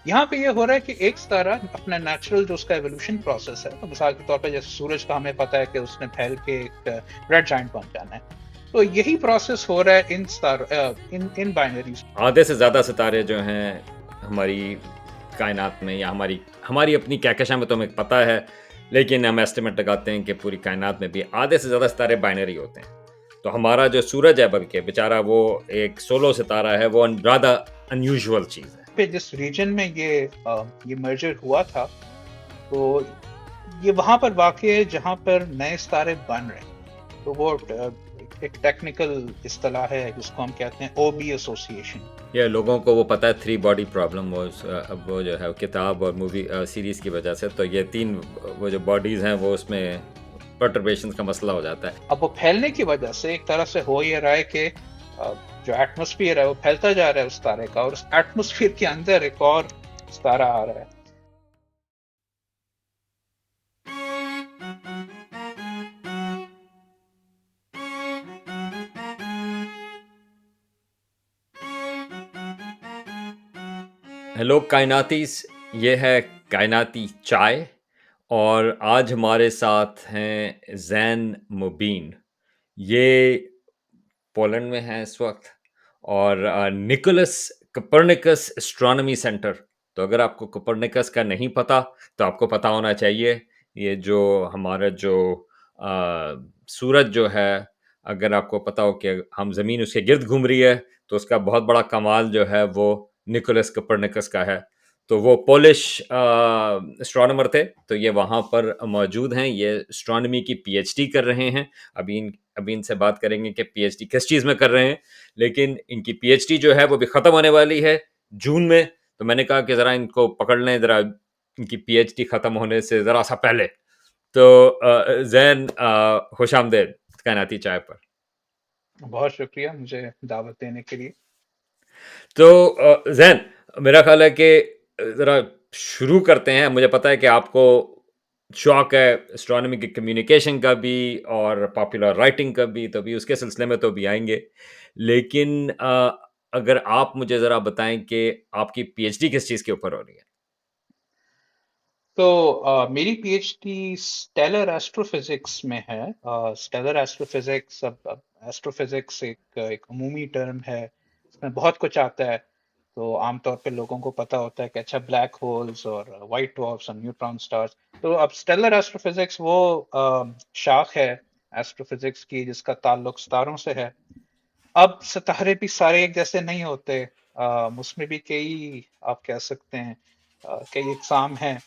یہاں پہ یہ ہو رہا ہے کہ ایک ستارہ اپنا نیچرل جو اس کا ایوولوشن پروسیس ہے، تو مثال کے طور پہ جیسے سورج کا ہمیں پتا ہے کہ اس نے پھیل کے ایک ریڈ جائنٹ بن جانا ہے، تو یہی پروسیس ہو رہا ہے ان ان بائنریز. آدھے سے زیادہ ستارے جو ہیں ہماری کائنات میں یا ہماری اپنی کہکشاں میں تو ہمیں پتہ ہے، لیکن ہم ایسٹیمیٹ لگاتے ہیں کہ پوری کائنات میں بھی آدھے سے زیادہ ستارے بائنری ہوتے ہیں. تو ہمارا جو سورج ہے بلکہ بیچارہ وہ ایک سولو ستارہ ہے، وہ زیادہ انیوژول چیز ہے. پہ جس ریجن میں یہ مرجر ہوا تھا، تو یہ وہاں پر واقع ہے جہاں پر نئے ستارے بن رہے ہیں. تو وہ ایک ٹیکنیکل اصطلاح ہے جس کو ہم کہتے ہیں او بی ایسوسیشن. یہ لوگوں کو وہ پتہ ہے 3 باڈی پرابلم، وہ جو ہے کتاب اور مووی سیریز کی وجہ سے، تو یہ 3 وہ جو باڈیز ہیں وہ اس میں پرٹربیشنز کا مسئلہ ہو جاتا ہے. اب وہ پھیلنے کی وجہ سے ایک طرح سے ہو یہ رہا ہے کہ جو ایٹماسفیئر ہے وہ پھیلتا جا رہا ہے اس تارے کا، اور اس ایٹماسفیئر کے اندر ایک اور ستارہ آ رہا ہے. ہیلو کائناتیز، یہ ہے کائناتی چائے، اور آج ہمارے ساتھ ہیں زین مبین. یہ پولینڈ میں ہیں اس وقت، اور نکولس کپرنیکس اسٹرانومی سینٹر. تو اگر آپ کو کپرنیکس کا نہیں پتہ تو آپ کو پتہ ہونا چاہیے. یہ جو ہمارا جو سورج جو ہے، اگر آپ کو پتہ ہو کہ ہم زمین اس کے گرد گھوم رہی ہے، تو اس کا بہت بڑا کمال جو ہے وہ نکولس کپرنیکس کا ہے. تو وہ پولش اسٹرانومر تھے، تو یہ وہاں پر موجود ہیں. یہ اسٹرانومی کی پی ایچ ڈی کر رہے ہیں. ابھی ان سے بات کریں گے کہ پی ایچ ڈی کس چیز میں کر رہے ہیں، لیکن ان کی پی ایچ ڈی جو ہے وہ بھی ختم ہونے والی ہے جون میں. تو میں نے کہا کہ ذرا ان کو پکڑ لیں، ذرا ان کی پی ایچ ڈی ختم ہونے سے ذرا سا پہلے. تو زین، خوش آمدید کائناتی چائے پر. بہت شکریہ مجھے دعوت دینے کے لیے. تو زین، میرا خیال ہے کہ ذرا شروع کرتے ہیں. مجھے پتہ ہے کہ آپ کو شوق ہے اسٹرانومی کی کمیونیکیشن کا بھی اور پاپولر رائٹنگ کا بھی، تو بھی اس کے سلسلے میں تو بھی آئیں گے. لیکن اگر آپ مجھے ذرا بتائیں کہ آپ کی پی ایچ ڈی کس چیز کے اوپر ہو رہی ہے. تو میری P H D stellar astrophysics میں ہے. اسٹیلر ایسٹرو فزکس، اب ایسٹرو فزکس ایک عمومی ٹرم ہے، اس میں بہت کچھ آتا ہے. تو عام طور پہ لوگوں کو پتا ہوتا ہے کہ اچھا بلیک ہولز اور وائٹ ڈوارفس اور نیوٹران سٹارز. تو اب اسٹیلر ایسٹرو فزکس وہ شاخ ہے ایسٹرو فزکس کی جس کا تعلق ستاروں سے ہے. اب ستارے بھی سارے ایک جیسے نہیں ہوتے، اس میں بھی کئی، آپ کہہ سکتے ہیں کئی اقسام ہیں.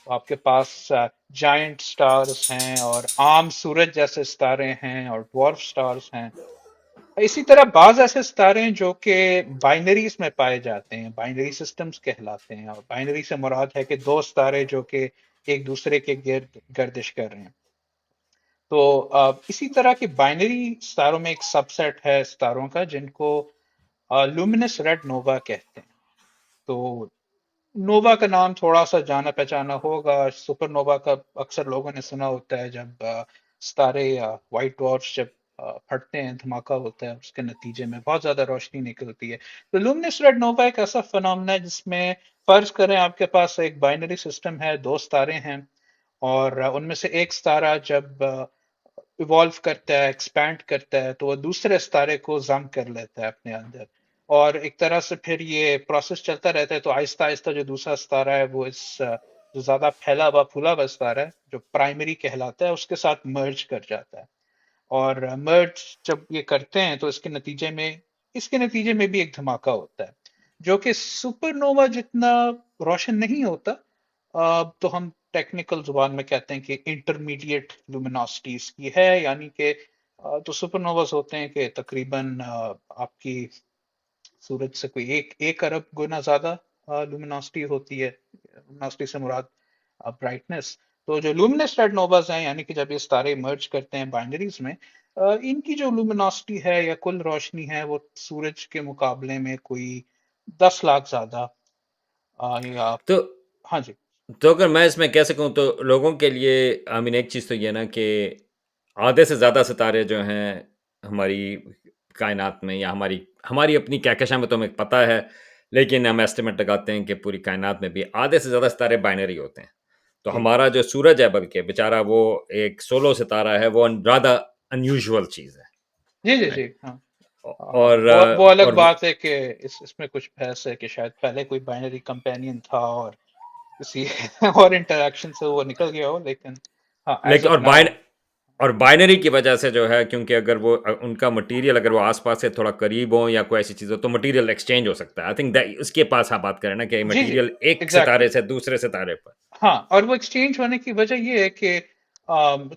آپ کے پاس جائنٹ سٹارز ہیں اور عام سورج جیسے ستارے ہیں اور ڈوارف سٹارز ہیں. اسی طرح بعض ایسے ستارے ہیں جو کہ بائنریز میں پائے جاتے ہیں، بائنری سسٹمز کہلاتے ہیں. اور بائنری سے مراد ہے کہ دو ستارے جو کہ ایک دوسرے کے گرد گردش کر رہے ہیں. تو اسی طرح کی بائنری ستاروں میں ایک سب سیٹ ہے ستاروں کا جن کو لومینس ریڈ نووا کہتے ہیں. تو نووا کا نام تھوڑا سا جانا پہچانا ہوگا، سپر نووا کا اکثر لوگوں نے سنا ہوتا ہے جب ستارے یا وائٹ ڈوارفس جب پھٹتے ہیں، دھماکہ ہوتا ہے، اس کے نتیجے میں بہت زیادہ روشنی نکلتی ہے. تو لومینس ریڈ نووا ایک ایسا فنامنا ہے جس میں فرض کریں آپ کے پاس ایک بائنری سسٹم ہے، دو ستارے ہیں، اور ان میں سے ایک ستارہ جب ایوالو کرتا ہے، ایکسپینڈ کرتا ہے، تو وہ دوسرے ستارے کو ضم کر لیتا ہے اپنے اندر. اور ایک طرح سے پھر یہ پروسیس چلتا رہتا ہے. تو آہستہ آہستہ جو دوسرا ستارہ ہے وہ اس جو زیادہ پھیلا ہوا پھولا ہوا ستارہ ہے جو پرائمری کہلاتا ہے اس کے ساتھ مرج کر جاتا ہے. اور مرج جب یہ کرتے ہیں تو اس کے نتیجے میں بھی ایک دھماکہ ہوتا ہے جو کہ سپر نووا جتنا روشن نہیں ہوتا. تو ہم ٹیکنیکل زبان میں کہتے ہیں کہ انٹرمیڈیٹ لومیناسٹیز کی ہے، یعنی کہ تو سپر نوواز ہوتے ہیں کہ تقریباً آپ کی سورج سے کوئی ایک ارب گنا زیادہ لومیناسٹی ہوتی ہے. لومیناسٹی سے مراد برائٹنس. تو جو لومینس ریڈ نوواز ہیں، یعنی کہ جب یہ ستارے مرج کرتے ہیں بائنریز میں، ان کی جو لومیناسٹی ہے یا کل روشنی ہے وہ سورج کے مقابلے میں کوئی 10 لاکھ زیادہ یا تو ہاں جی. اگر میں اس میں کہہ سکوں تو لوگوں کے لیے ایک چیز تو یہ نا کہ آدھے سے زیادہ ستارے جو ہیں ہماری کائنات میں یا ہماری اپنی کہکشاں میں تو ہمیں پتہ ہے، لیکن ہم ایسٹیمیٹ لگاتے ہیں کہ پوری کائنات میں بھی آدھے سے زیادہ ستارے بائنری ہوتے ہیں. تو جی ہمارا جو سورج ہے بلکہ بیچارہ وہ ایک سولو ستارہ ہے، وہ زیادہ انیوژول چیز ہے. جی جی Right. جی ہاں. اور وہ الگ اور بات ہے کہ اس میں کچھ بحث ہے کہ شاید پہلے کوئی بائنری کمپینین تھا اور کسی اور انٹریکشن سے وہ نکل گیا ہو، لیکن ہاں ایز لیکن آف ناؤ. اور بائنری کی وجہ سے جو ہے، کیونکہ اگر وہ ان کا مٹیریل اگر وہ آس پاس سے تھوڑا قریب ہو یا کوئی ایسی چیز ہو تو مٹیریل ایکسچینج ہو سکتا ہے. آئی تھنک اس کے پاس آپ بات کریں نا کہ جی جی مٹیریل ایک ایگزیکٹلی. ستارے سے دوسرے ستارے پر. ہاں اور وہ ایکسچینج ہونے کی وجہ یہ ہے کہ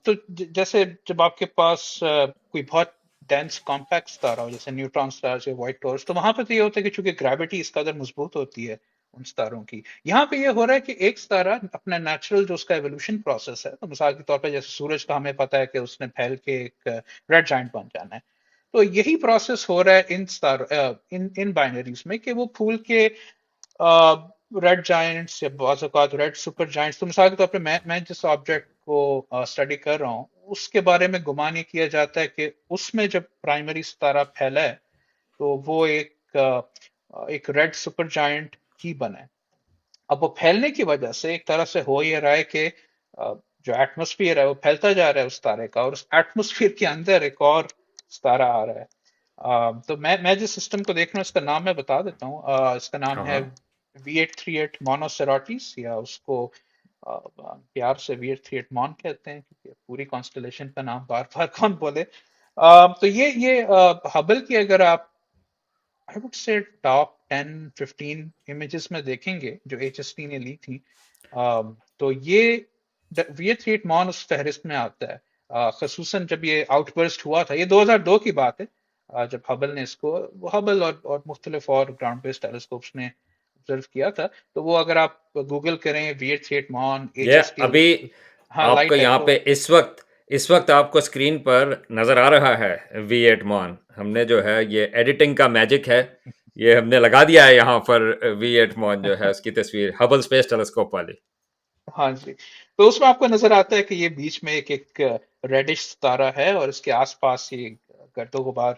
تو جیسے جب آپ کے پاس کوئی بہت ڈینس کمپیکٹ ستارہ ہو جیسے نیوٹران سٹارز یا وائٹ ڈورفز، تو وہاں پہ تو یہ ہوتا ہے کہ چونکہ گریوٹی اس قدر مضبوط ہوتی ہے ان ستاروں کی. یہاں پہ یہ ہو رہا ہے کہ ایک ستارہ اپنا نیچرل جو اس کا ایوولوشن پروسیس ہے، تو مثال کے طور پہ جیسے سورج کا ہمیں پتا ہے کہ اس نے پھیل کے ایک ریڈ جائنٹ بن جانا ہے. تو یہی پروسیس ہو رہا ہے ان ستاروں ان بائنریز میں کہ وہ پھول کے ریڈ جائنٹس یا بعض اوقات ریڈ سپر جائنٹس. تو مثال کے طور پہ میں جس آبجیکٹ کو اسٹڈی کر رہا ہوں اس کے بارے میں گمان یہ کیا جاتا ہے کہ اس میں جب پرائمری ستارہ پھیلا ہے تو وہ ایک ریڈ سپر جائنٹ ہی بنا ہے. اب وہ پھیلنے کی وجہ سے ایک طرح سے ہو یہ رہا ہے کہ جو ایٹموسفیئر ہے وہ پھیلتا جا رہا ہے اس تارے کا، اور اس ایٹموسفیئر کے اندر ایک اور ستارہ آ رہا ہے. تو میں جس سسٹم کو دیکھ رہا ہوں اس کا نام میں بتا دیتا ہوں. اس کا نام ہاں ہے ہاں V838 مونوسیراٹیس، یا اس کو پیار سے V838 مون کہتے ہیں کیونکہ پوری کانسٹلیشن کا نام بار بار کون بولے. تو یہ ہبل کی اگر آپ I would say top 10 15 images میں دیکھیں گے جو ایچ ایس ٹی نے لی تھی، تو یہ V838 مان اس فہرست میں آتا ہے. خصوصاً جب یہ آؤٹ برسٹ ہوا تھا، یہ 2002 کی بات ہے، جب ہبل نے اس کو، ہبل اور مختلف اور گراؤنڈ بیس ٹیلیسکوپس نے آبزرو کیا تھا. تو وہ اگر آپ گوگل کریں V838 مان ایچ یہ ایس ٹی. ابھی ہاں آپ کو لائٹ ہے یہاں تو. پہ اس وقت آپ کو اسکرین پر نظر آ رہا ہے V8 مان. ہم نے جو ہے یہ ایڈیٹنگ کا میجک ہے، یہ ہم نے لگا دیا ہے یہاں پر V8 مان جو ہے اس کی تصویر ہبل اسپیس ٹیلیسکوپ والی. ہاں جی. تو اس میں آپ کو نظر آتا ہے کہ یہ بیچ میں ایک ریڈش ستارہ ہے اور اس کے آس پاس یہ گرد و غبار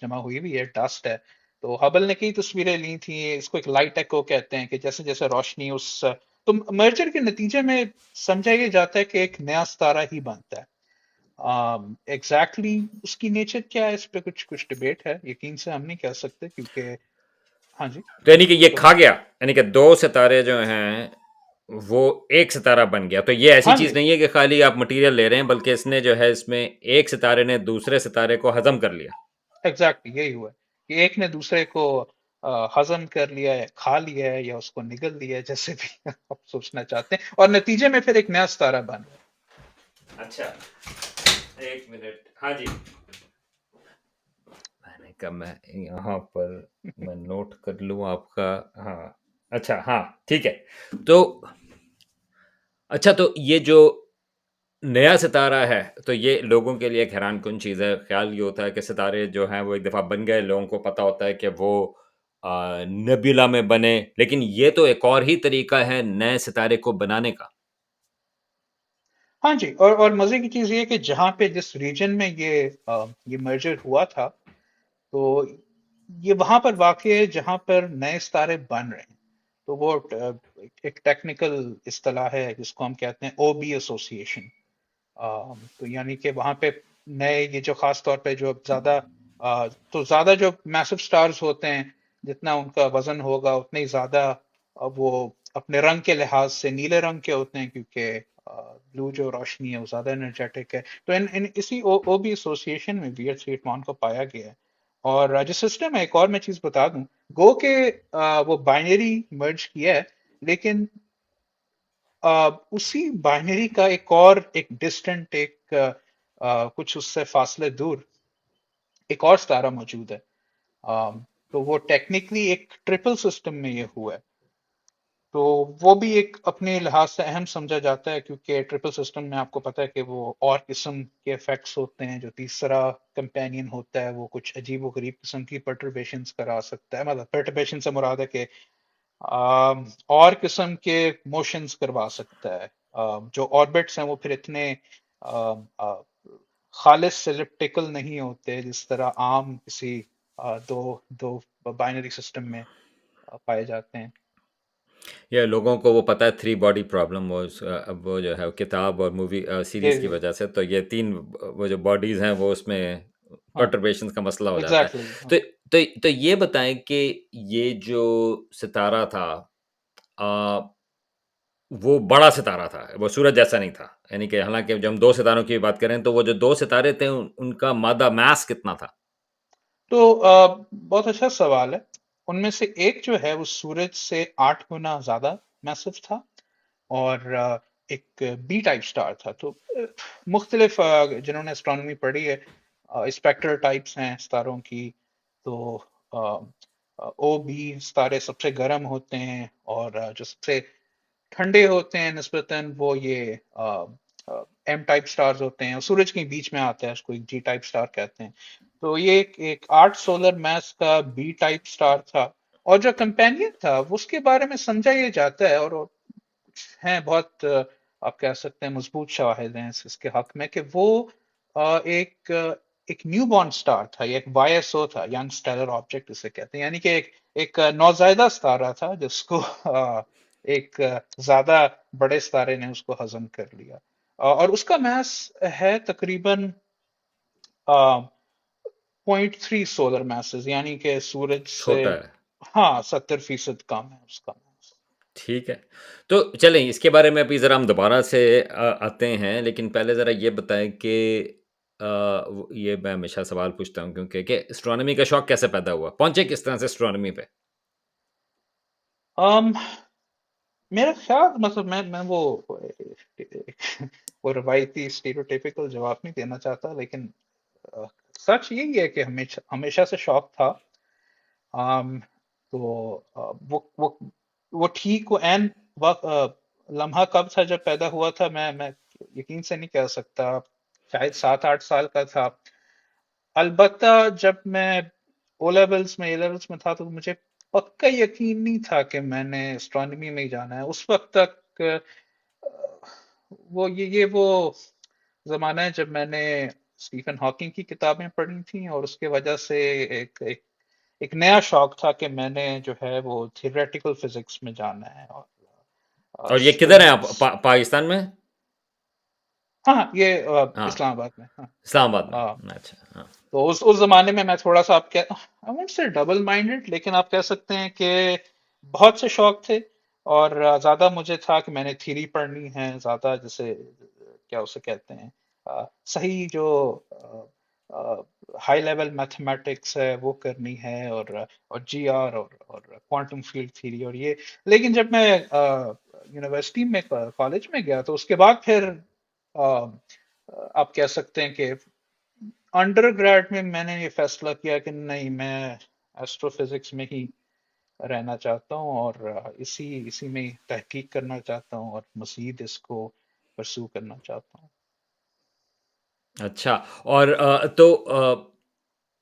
جمع ہوئی ہوئی ہے، ڈسٹ ہے. تو ہبل نے کئی تصویریں لی تھیں. اس کو ایک لائٹ ایکو کہتے ہیں کہ جیسے جیسے روشنی اس تو مرجر کے نتیجے میں سمجھا یہ جاتا ہے کہ ایک نیا ستارہ ہی بنتا ہے. ایگزیکٹلی اس کی نیچر کیا ہے، اس پہ کچھ کچھ ڈبیٹ ہے، یقین سے ہم نہیں کہہ سکتے کیونکہ. ہاں جی. تو یعنی کہ یہ تو کھا گیا، یعنی کہ دو ستارے جو ہیں وہ ایک ستارہ بن گیا. تو یہ ایسی ہاں چیز جی نہیں ہے کہ خالی آپ مٹیریل لے رہے ہیں، بلکہ اس نے جو ہے اس میں ایک ستارے نے دوسرے ستارے کو ہضم کر لیا. ایگزیکٹلی یہی ہوا ہے کہ ایک نے دوسرے کو ہضم کر لیا ہے، کھا لیا ہے، یا اس کو نگل لیا ہے، جیسے بھی آپ سوچنا چاہتے ہیں، اور نتیجے میں پھر ایک نیا ستارہ بن رہا ہے. اچھا، ایک منٹ. ہاں جی، میں نے کہا میں یہاں پر میں نوٹ کر لوں آپ کا. ہاں اچھا، ہاں ٹھیک ہے. تو اچھا، تو یہ جو نیا ستارہ ہے تو یہ لوگوں کے لیے ایک حیران کن چیز ہے. خیال یہ ہوتا ہے کہ ستارے جو ہیں وہ ایک دفعہ بن گئے، لوگوں کو پتہ ہوتا ہے کہ وہ نبیولا میں بنے، لیکن یہ تو ایک اور ہی طریقہ ہے نئے ستارے کو بنانے کا. ہاں جی. اور مزے کی چیز یہ ہے کہ جہاں پہ جس ریجن میں یہ مرجر ہوا تھا، تو یہ وہاں پر واقع ہے جہاں پر نئے ستارے بن رہے ہیں. تو وہ ایک ٹیکنیکل اصطلاح ہے جس کو ہم کہتے ہیں او بی ایسوسیشن. تو یعنی کہ وہاں پہ نئے یہ جو خاص طور پہ جو زیادہ تو زیادہ جو میسو سٹارز ہوتے ہیں، جتنا ان کا وزن ہوگا اتنے ہی زیادہ وہ اپنے رنگ کے لحاظ سے نیلے رنگ کے ہوتے ہیں، کیونکہ بلو جو روشنی ہے وہ زیادہ انرجیٹک ہے. تو اسی او بی ایسوسیشن میں V838 مان کو پایا گیا ہے. اور جو سسٹم ہے، ایک اور میں چیز بتا دوں، گو کہ وہ بائنری مرج کیا ہے، لیکن اسی بائنری کا ایک ڈسٹنٹ کچھ اس سے فاصلے دور ایک اور ستارہ موجود ہے. تو وہ ٹیکنیکلی ایک ٹرپل سسٹم میں یہ ہوا ہے. تو وہ بھی ایک اپنے لحاظ سے اہم سمجھا جاتا ہے، کیونکہ ٹرپل سسٹم میں آپ کو پتا ہے کہ وہ اور قسم کے افیکٹس ہوتے ہیں. جو تیسرا کمپینین ہوتا ہے وہ کچھ عجیب و غریب قسم کی پرٹربیشنز کرا سکتا ہے. مطلب پرٹربیشن سے مراد ہے کہ اور قسم کے موشنز کروا سکتا ہے. جو آربٹس ہیں وہ پھر اتنے آم، آ، خالص ایلپٹیکل نہیں ہوتے جس طرح عام کسی دو دو بائنری سسٹم میں پائے جاتے ہیں. یہ لوگوں کو وہ پتہ ہے تھری باڈی پرابلم، وہ جو ہے کتاب اور مووی جی سیریز کی جی. وجہ سے، تو یہ تین وہ جو باڈیز ہیں وہ اس میں ہاں پرٹربیشنز کا مسئلہ ہو جاتا ہے. ایگزیکٹلی تو ہاں. تو یہ بتائیں کہ یہ جو ستارہ تھا، آ، وہ بڑا ستارہ تھا، وہ سورج جیسا نہیں تھا، یعنی کہ حالانکہ جب ہم دو ستاروں کی بات کریں تو وہ جو دو ستارے تھے ان کا مادہ میس کتنا تھا؟ تو بہت اچھا سوال ہے. ان میں سے ایک جو ہے وہ سورج سے 8 گنا زیادہ میسو تھا، اور ایک بی ٹائپ سٹار تھا. تو مختلف جنہوں نے اسٹرانومی پڑھی ہے، اسپیکٹرل ٹائپس ہیں ستاروں کی. تو او بی ستارے سب سے گرم ہوتے ہیں، اور جو سب سے ٹھنڈے ہوتے ہیں نسبتاً وہ یہ ایم ٹائپ سٹارز ہوتے ہیں، اور سورج کے بیچ میں آتا ہے، اس کو ایک جی ٹائپ سٹار کہتے ہیں. تو یہ ایک 8 سولر میس کا بی ٹائپ سٹار تھا. اور جو کمپینین تھا اس کے بارے میں سمجھا یہ جاتا ہے، اور ہیں بہت آپ کہہ سکتے ہیں مضبوط شواہد ہیں اس کے حق میں، کہ وہ ایک نیو بورن سٹار تھا، یا ایک وائی ایس او تھا، ینگ اسٹیلر آبجیکٹ اسے کہتے ہیں. یعنی کہ ایک نوزائیدہ ستارہ تھا جس کو ایک زیادہ بڑے ستارے نے اس کو ہضم کر لیا. اور اس کا میس ہے تقریباً 0.3 سولر میسز، یعنی کہ سورج سے چھوٹا ہے. ہاں 70% کم ہے اس کا میس. ٹھیک ہے، تو چلیں اس کے بارے میں ابھی ذرا ہم دوبارہ سے آتے ہیں، لیکن پہلے ذرا یہ بتائیں کہ یہ میں ہمیشہ سوال پوچھتا ہوں کیونکہ کہ اسٹرانومی کا شوق کیسے پیدا ہوا، پہنچے کس طرح سے اسٹرانومی پہ؟ um, میرا خیال مطلب میں وہ روایتی اسٹیریوٹیپیکل جواب نہیں دینا چاہتا، لیکن آ، سچ یہی ہے کہ ہمیشہ ہمیشہ سے شوق تھا. آم، تو وہ ٹھیک وہ عین وقت لمحہ کب تھا جب پیدا ہوا تھا، میں یقین سے نہیں کہہ سکتا. شاید 7 8 سال کا تھا. البتہ جب میں او لیولز میں اے لیولز میں تھا تو مجھے پکا یقین نہیں تھا کہ میں نے اسٹرانومی میں ہی جانا ہے اس وقت تک. وہ زمانہ ہے جب میں نے اسٹیفن ہاکنگ کی کتابیں پڑھی تھیں، اور اس کی وجہ سے ایک نیا شوق تھا کہ میں نے جو ہے وہ تھیوریٹیکل فزکس میں جانا ہے. اور اور یہ کدھر ہیں آپ، پاکستان میں؟ ہاں یہ ہاں، اسلام آباد میں ہاں. اسلام آباد میں. آ، اچھا، ہاں. تو اس زمانے میں تھوڑا سا آپ I won't say double minded, لیکن آپ کہہ سکتے ہیں کہ بہت سے شوق تھے. اور زیادہ مجھے تھا کہ میں نے تھیری پڑھنی ہے زیادہ، جیسے کیا اسے کہتے ہیں صحیح جو ہائی لیول میتھمیٹکس ہے وہ کرنی ہے، اور جی آر اور کوانٹم فیلڈ تھیری اور یہ. لیکن جب میں یونیورسٹی میں کالج میں گیا تو اس کے بعد پھر آ، آپ کہہ سکتے ہیں کہ انڈر گریڈ میں نے یہ فیصلہ کیا کہ نہیں، میں ایسٹرو فزکس میں ہی رہنا چاہتا ہوں، اور اسی میں تحقیق کرنا چاہتا ہوں، اور مزید اس کو پرسو کرنا چاہتا ہوں. اچھا، اور تو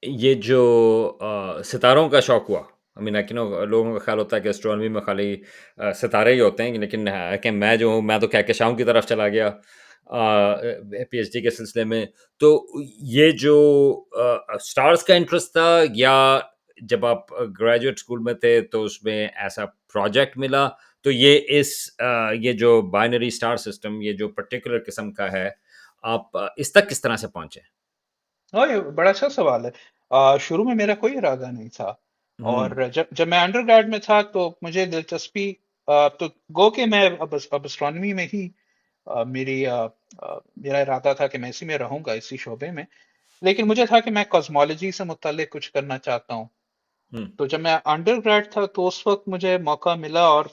یہ جو ستاروں کا شوق ہوا، لوگوں کا خیال ہوتا ہے کہ اسٹرانومی میں خالی ستارے ہی ہوتے ہیں، لیکن کہ میں جو ہوں، میں تو کہکشاؤں کی طرف چلا گیا پی ایچ ڈی کے سلسلے میں. تو یہ جو اسٹارز کا انٹرسٹ تھا، یا جب آپ گریجویٹ اسکول میں تھے تو اس میں ایسا پروجیکٹ ملا، تو یہ جو بائنری اسٹار سسٹم، یہ جو پرٹیکولر قسم کا ہے، آپ اس تک کس طرح سے پہنچے؟ یہ بڑا اچھا سوال ہے. شروع میں میرا کوئی ارادہ نہیں تھا. ہوں. اور جب میں انڈر گریڈ میں تھا تو مجھے دلچسپی تو گو کہ میں اب اسٹرانومی میں ہی میرا ارادہ تھا کہ میں اسی میں رہوں گا، اسی شعبے میں. لیکن مجھے تھا کہ میں کاسمولوجی سے متعلق کچھ کرنا چاہتا ہوں. ہوں. تو جب میں انڈر گریڈ تھا تو اس وقت مجھے موقع ملا، اور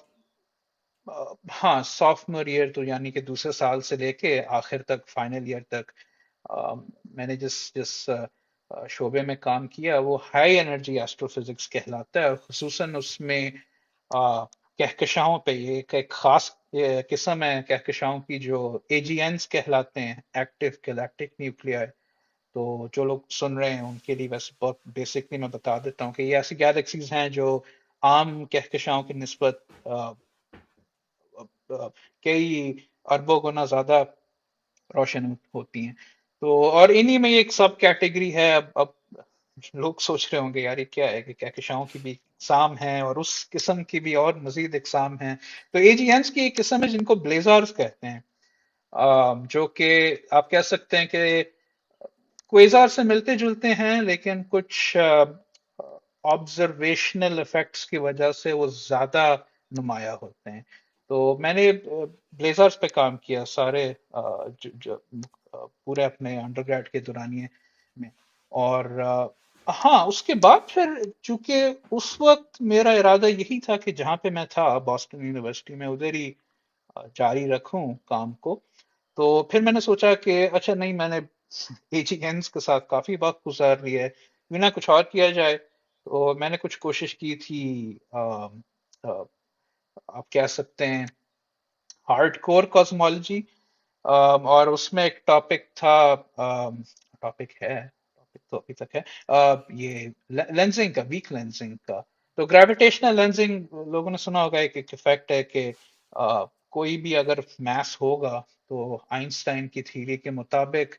ہاں سافٹمور ایئر تو یعنی کہ دوسرے سال سے لے کے آخر تک فائنل ایئر تک میں نے جس شعبے میں کام کیا وہ ہائی انرجی ایسٹرو فزکس کہلاتا ہے. اور خصوصاً اس میں کہکشاؤں پہ یہ ایک خاص قسم ہے کہکشاؤں کی جو اے جی اینس کہلاتے ہیں، ایکٹیو گیلیکٹک نیوکلیائی. تو جو لوگ سن رہے ہیں ان کے لیے بس بہت بیسکلی میں بتا دیتا ہوں کہ یہ ایسی گیلیکسیز ہیں جو عام کہکشاؤں کی نسبت کئی اربوں گنا زیادہ روشن ہوتی ہیں. تو اور انہی میں ایک سب کیٹیگری ہے. اب لوگ سوچ رہے ہوں گے یار یہ کیا ہے کہ کہکشاؤں کی بھی اقسام ہیں اور اس قسم کی بھی اور مزید اقسام ہیں. تو AGNs کی ایک قسم ہے جن کو بلیزارز کہتے ہیں، جو کہ آپ کہہ سکتے ہیں کہ کوئزار سے ملتے جلتے ہیں، لیکن کچھ آبزرویشنل افیکٹس کی وجہ سے وہ زیادہ نمایاں ہوتے ہیں. تو میں نے بلیزرز پہ کام کیا سارے پورے اپنے انڈر گریڈ کے دورانیے میں. اور ہاں اس کے بعد پھر چونکہ اس وقت میرا ارادہ یہی تھا کہ جہاں پہ میں تھا بoston یونیورسٹی میں ادھر ہی جاری رکھوں کام کو. تو پھر میں نے سوچا کہ اچھا نہیں، میں نے AGNs کے ساتھ کافی وقت گزار لیا ہے، کیوں نہ کچھ اور کیا جائے. تو میں نے کچھ کوشش کی تھی، آپ کہہ سکتے ہیں ہارڈ کور کازمالوجی. اور اس میں ایک ٹاپک تھا، ٹاپک ہے، ٹاپک تو ابھی تک ہے، یہ لینزنگ کا، ویک لینزنگ کا. تو گریویٹیشنل لینزنگ لوگوں نے سنا ہوگا، ایک افیکٹ ہے کہ کوئی بھی اگر میس ہوگا تو آئنسٹائن کی تھیری کے مطابق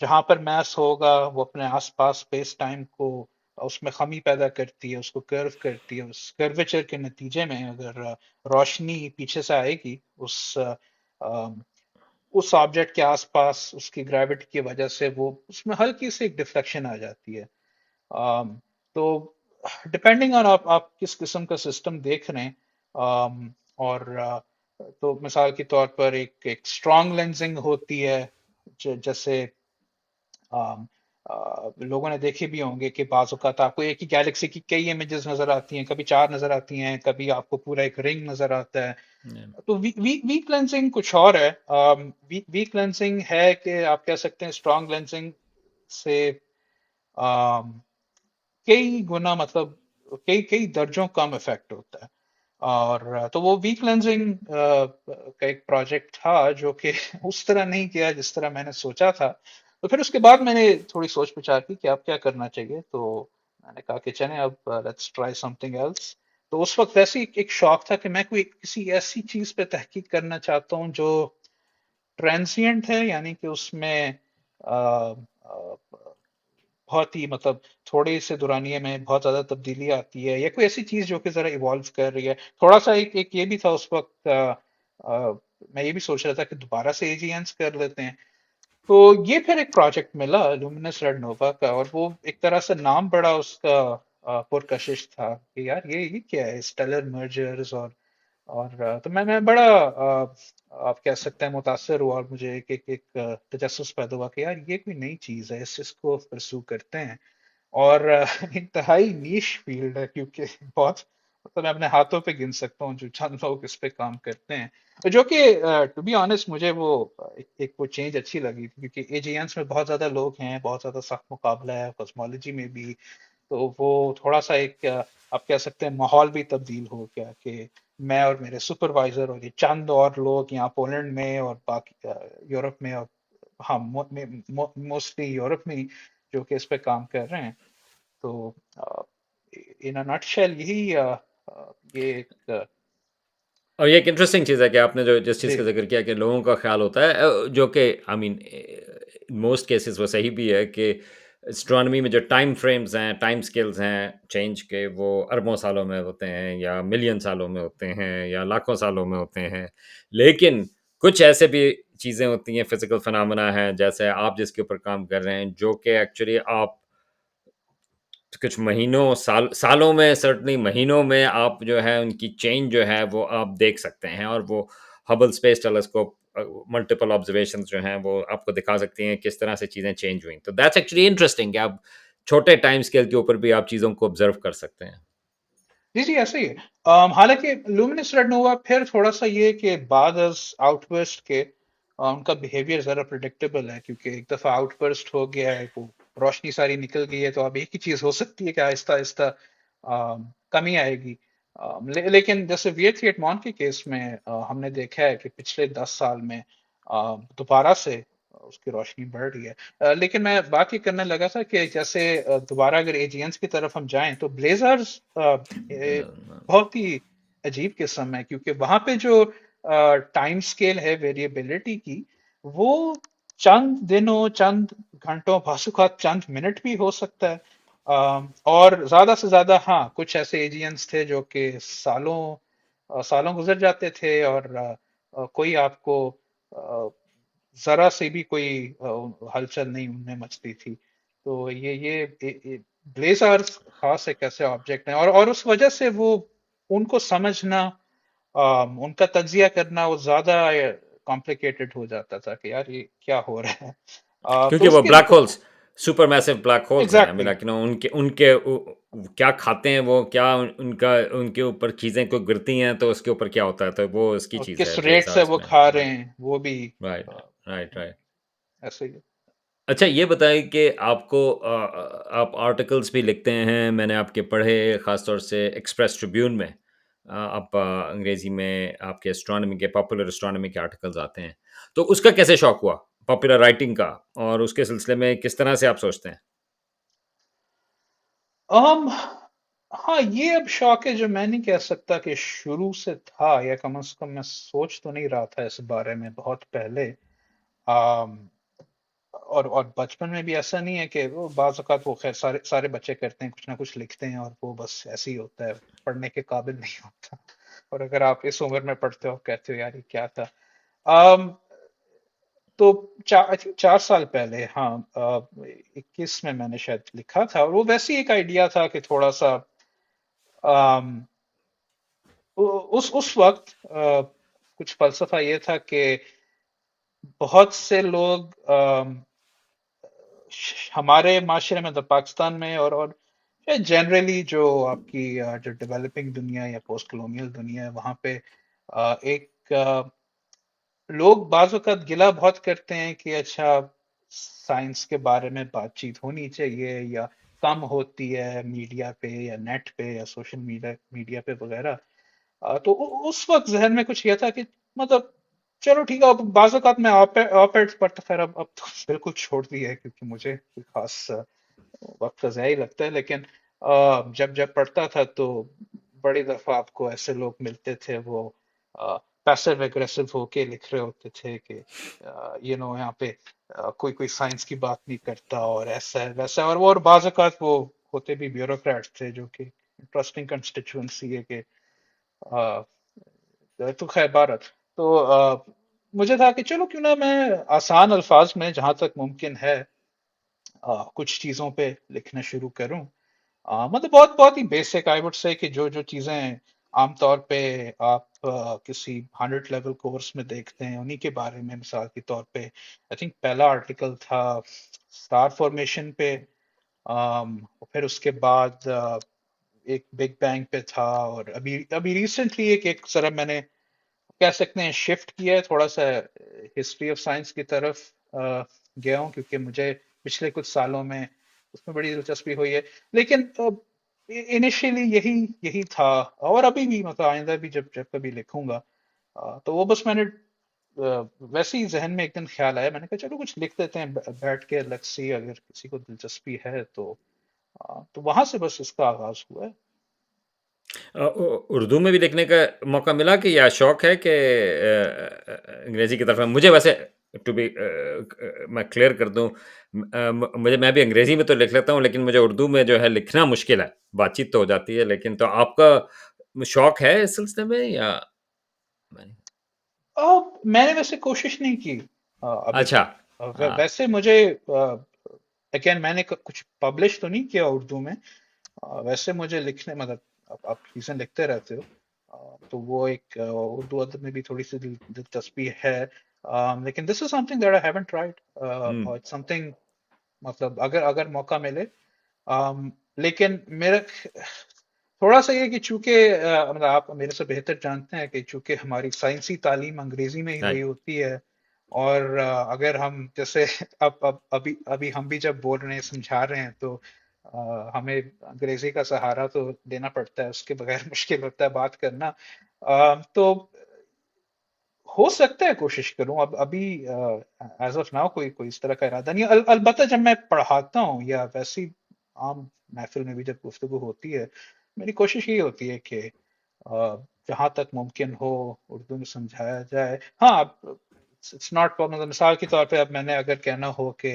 جہاں پر میس ہوگا وہ اپنے آس پاس اسپیس ٹائم کو اس میں خمی پیدا کرتی ہے، اس کو کرو کرتی ہے. اس کرویچر کے نتیجے میں اگر روشنی پیچھے سے آئے گی اس آبجیکٹ کے آس پاس، اس کی گریوٹی کی وجہ سے وہ اس میں ہلکی سی ایک ڈفلیکشن آ جاتی ہے. تو ڈپینڈنگ آن آپ کس قسم کا سسٹم دیکھ رہے ہیں. اور تو مثال کے طور پر ایک اسٹرانگ لینزنگ ہوتی ہے، جیسے آم، لوگوں نے دیکھے بھی ہوں گے کہ بعض اوقات آپ کو ایک ہی گیلیکسی کی کئی امیجز نظر آتی ہیں، کبھی چار نظر آتی ہیں، کبھی آپ کو پورا ایک رنگ نظر آتا ہے. تو ویک لینسنگ کچھ اور ہے. ویک لینسنگ ہے کہ آپ کہہ سکتے ہیں اسٹرانگ لینسنگ سے آم، کئی گنا، مطلب کئی کئی درجوں کم افیکٹ ہوتا ہے. اور تو وہ ویک لینسنگ کا ایک پروجیکٹ تھا جو کہ اس طرح نہیں کیا جس طرح میں نے سوچا تھا. تو پھر اس کے بعد میں نے تھوڑی سوچ بچار کی کہ اب کیا کرنا چاہیے. تو میں نے کہا کہ چلیں اب let's try something else. تو اس وقت ویسے ہی ایک شوق تھا کہ میں کوئی کسی ایسی چیز پہ تحقیق کرنا چاہتا ہوں جو ٹرانزینٹ ہے، یعنی کہ اس میں آ، آ، بہت ہی مطلب تھوڑے سے دورانیے میں بہت زیادہ تبدیلی آتی ہے، یا کوئی ایسی چیز جو کہ ذرا ایوالو کر رہی ہے. تھوڑا سا ایک یہ بھی تھا اس وقت، میں یہ بھی سوچ رہا تھا کہ دوبارہ سے AGNs کر لیتے ہیں. تو یہ پھر ایک پروجیکٹ ملا لومینس ریڈ نووا کا، اور وہ ایک طرح سے نام بڑا اس کا پرکشش تھا کہ یار یہ کیا ہے، اسٹیلر مرجرز. اور تو میں بڑا آپ کہہ سکتے ہیں متاثر ہوا، اور مجھے ایک تجسس پیدا ہوا کہ یار یہ کوئی نئی چیز ہے، اس کو پرسو کرتے ہیں. اور انتہائی نیش فیلڈ ہے، کیونکہ بہت مطلب میں اپنے ہاتھوں پہ گن سکتا ہوں جو چند لوگ اس پہ کام کرتے ہیں. جو کہ ٹو بی آنےسٹ مجھے وہ ایک وہ چینج اچھی لگی تھی، کیونکہ AGNs میں بہت زیادہ لوگ ہیں، بہت زیادہ سخت مقابلہ ہے کاسمالوجی میں بھی. تو وہ تھوڑا سا ایک آپ کہہ سکتے ہیں ماحول بھی تبدیل ہو گیا کہ میں اور میرے سپروائزر اور یہ چند اور لوگ یہاں پولینڈ میں اور باقی یورپ میں، اور ہاں موسٹلی یورپ میں ہی جو کہ اس پہ کام کر رہے ہیں. تو ان نٹ شیل یہی یہ ایک اور یہ ایک انٹرسٹنگ چیز ہے کہ آپ نے جو جس چیز جی کا ذکر کیا کہ لوگوں کا خیال ہوتا ہے، جو کہ آئی مین موسٹ کیسز وہ صحیح بھی ہے کہ اسٹرانومی میں جو ٹائم فریمز ہیں، ٹائم سکیلز ہیں چینج کے، وہ اربوں سالوں میں ہوتے ہیں، یا ملین سالوں میں ہوتے ہیں، یا لاکھوں سالوں میں ہوتے ہیں. لیکن کچھ ایسے بھی چیزیں ہوتی ہیں، فزیکل فنامنا ہیں، جیسے آپ جس کے اوپر کام کر رہے ہیں، جو کہ ایکچولی آپ کچھ مہینوں سالوں میں، سرٹنلی مہینوں میں آپ جو ہے ان کی چینج جو ہے وہ آپ دیکھ سکتے ہیں. اور وہ Hubble space telescope multiple observations جو ہیں وہ آپ کو دکھا سکتی ہیں کس طرح سے چیزیں چینج ہوئیں. تو دیٹس ایکچولی انٹرسٹنگ کہ آپ چھوٹے ٹائم اسکیل کے اوپر بھی آپ چیزوں کو آبزرو کر سکتے ہیں. جی جی ایسے ہی ہے. حالانکہ لومینس ریڈ نووا پھر تھوڑا سا یہ کہ بعد از آؤٹ برسٹ کے ان کا بیہیویئر ذرا پریڈکٹیبل ہے، کیونکہ ایک دفعہ آؤٹ برسٹ ہو گیا ہے، وہ روشنی ساری نکل گئی ہے، تو اب ایک ہی چیز ہو سکتی ہے کہ آہستہ آہستہ کمی آئے گی. لیکن جیسے ویئر 38 کے کیس میں ہم نے دیکھا ہے کہ پچھلے 10 سال میں دوبارہ سے اس کی روشنی بڑھ رہی ہے. لیکن میں بات یہ کرنے لگا تھا کہ جیسے دوبارہ اگر AGNs کی طرف ہم جائیں تو بلیزرز بہت ہی عجیب قسم ہے، کیونکہ وہاں پہ جو ٹائم سکیل ہے ویریبلٹی کی، وہ چند دنوں، چند گھنٹوں، بعض اوقات چند منٹ بھی ہو سکتا ہے. اور زیادہ سے زیادہ ہاں کچھ ایسے ایجنٹس تھے جو کہ سالوں گزر جاتے تھے، اور کوئی آپ کو آ، ذرا سے بھی کوئی ہلچل نہیں ان میں مچتی تھی. تو یہ بلیزر خاص ایک ایسے آبجیکٹ ہیں، اور اس وجہ سے وہ ان کو سمجھنا، ان کا تجزیہ کرنا وہ زیادہ کمپلیکیٹڈ ہو جاتا تھا کہ یار یہ کیا ہو رہا ہے. تو کیونکہ اس وہ کے بلیک ہولز، سپر میسو بلیک ہولز ہیں، ایگزیکٹلی. ان کے کیا کھاتے ہیں وہ، کیا ان کا ان کے اوپر چیزیں کوئی گرتی ہیں تو اس کے اوپر کیا ہوتا ہے، تو وہ اس کی چیز کس ہے ریٹ سے بلیزارڈز وہ میں. کھا رہے رائٹ ہیں وہ بھی رائٹ آ، رائٹ رائٹ. ایسے ہی ہے. اچھا یہ بتائیں کہ آپ کو آپ آرٹیکلس بھی لکھتے ہیں، میں نے آپ کے پڑھے، خاص طور سے ایکسپریس ٹریبیون میں. آپ انگریزی میں آپ کے اسٹرانومی کے، پاپولر اسٹرانومی کے آرٹیکلز آتے ہیں. تو اس کا کیسے شوق ہوا پاپولر رائٹنگ کا، اور اس کے سلسلے میں کس طرح سے آپ سوچتے ہیں؟ ام ہاں یہ اب شوق ہے جو میں نہیں کہہ سکتا کہ شروع سے تھا، یا کم از کم میں سوچ تو نہیں رہا تھا اس بارے میں بہت پہلے. آم، اور بچپن میں بھی ایسا نہیں ہے کہ وہ بعض اوقات وہ خیر سارے سارے بچے کرتے ہیں، کچھ نہ کچھ لکھتے ہیں اور وہ بس ایسے ہی ہوتا ہے، پڑھنے کے قابل نہیں ہوتا. اور اگر آپ اس عمر میں پڑھتے ہو کہتے ہو یار یہ کیا تھا. آم، تو 4 سال پہلے، ہاں 21 میں نے شاید لکھا تھا، اور وہ ویسے ہی ایک آئیڈیا تھا کہ تھوڑا سا آم، اس وقت کچھ فلسفہ یہ تھا کہ بہت سے لوگ ہمارے معاشرے میں، تو پاکستان میں اور جنرلی جو آپ کی جو ڈیولپنگ دنیا یا پوسٹ کلونیل دنیا ہے وہاں پہ ایک لوگ بعض اوقات گلہ بہت کرتے ہیں کہ اچھا سائنس کے بارے میں بات چیت ہونی چاہیے یا کم ہوتی ہے میڈیا پہ یا نیٹ پہ یا سوشل میڈیا پہ وغیرہ. تو اس وقت ذہن میں کچھ یہ تھا کہ مطلب چلو ٹھیک ہے. اب بعض اوقات میں آپ ایڈ پر تو خیر اب تو بالکل چھوڑ دی ہے کیونکہ مجھے کوئی خاص وقت کا ضیاع ہی لگتا ہے. لیکن جب جب پڑھتا تھا تو بڑی دفعہ آپ کو ایسے لوگ ملتے تھے وہ پیسو اگریسو ہو کے لکھ رہے ہوتے تھے کہ یہاں پہ کوئی کوئی سائنس کی بات نہیں کرتا اور ایسا ہے ویسا ہے. اور بعض اوقات وہ ہوتے بھی بیوروکریٹس تھے جو کہ انٹرسٹنگ کنسٹیچوئنسی ہے کہ تو خیر بارت. تو مجھے تھا کہ چلو کیوں نہ میں آسان الفاظ میں جہاں تک ممکن ہے کچھ چیزوں پہ لکھنا شروع کروں. مطلب بہت بہت ہی بیسک آئی وڈ سے کہ جو جو چیزیں عام طور پہ آپ کسی 100 لیول کورس میں دیکھتے ہیں انہی کے بارے میں. مثال کے طور پہ آئی تھنک پہلا آرٹیکل تھا اسٹار فارمیشن پہ. پھر اس کے بعد ایک بگ بینگ پہ تھا. اور ابھی ابھی ریسنٹلی ایک ذرا میں نے کہہ سکتے ہیں شفٹ کیا ہے تھوڑا سا ہسٹری آف سائنس کی طرف گیا ہوں کیونکہ مجھے پچھلے کچھ سالوں میں اس میں بڑی دلچسپی ہوئی ہے. لیکن انیشیلی یہی یہی تھا. اور ابھی بھی مطلب آئندہ بھی جب جب کبھی لکھوں گا تو وہ بس میں نے ویسے ہی ذہن میں ایک دن خیال آیا، میں نے کہا چلو کچھ لکھ دیتے ہیں بیٹھ کے الگ سی اگر کسی کو دلچسپی ہے تو. تو وہاں سے بس اس کا آغاز ہوا ہے. اردو میں بھی لکھنے کا موقع ملا کہ یا شوق ہے کہ انگریزی کی طرف ہے؟ مجھے ویسے ٹو بی میں کلیئر کر دوں، مجھے میں بھی انگریزی میں تو لکھ لیتا ہوں، لیکن مجھے اردو میں جو ہے لکھنا مشکل ہے. بات چیت تو ہو جاتی ہے، لیکن تو آپ کا شوق ہے اس سلسلے میں یا؟ میں نے ویسے کوشش نہیں کی ابھی اچھا. تک. ہاں. ویسے مجھے اگین میں نے کچھ پبلش تو نہیں کیا اردو میں. ویسے مجھے لکھنے مطلب آپ چیزیں لکھتے رہتے ہو تو وہ ایک اردو ادب میں بھی تھوڑی سی دلچسپی ہے. لیکن this is something that I haven't tried ہم، اور سم تھنگ مطلب اگر اگر موقع ملے. لیکن میرا تھوڑا سا یہ کہ چونکہ مطلب آپ میرے سے بہتر جانتے ہیں کہ چونکہ ہماری سائنسی تعلیم انگریزی میں ہی right. ہوئی ہوتی ہے. اور اگر ہم جیسے اب ابھی ابھی ہم بھی جب بول رہے ہیں سمجھا رہے ہیں تو ہمیں انگریزی کا سہارا تو دینا پڑتا ہے، اس کے بغیر مشکل ہوتا ہے بات کرنا. تو ہو سکتا ہے کوشش کروں. اب ابھی ایز آف ناؤ کوئی کوئی اس طرح کا ارادہ نہیں. البتہ جب میں پڑھاتا ہوں یا ویسی عام محفل میں بھی جب گفتگو ہوتی ہے میری کوشش یہ ہوتی ہے کہ جہاں تک ممکن ہو اردو میں سمجھایا جائے. ہاں اٹس ناٹ مطلب مثال کے طور پہ اب میں نے اگر کہنا ہو کہ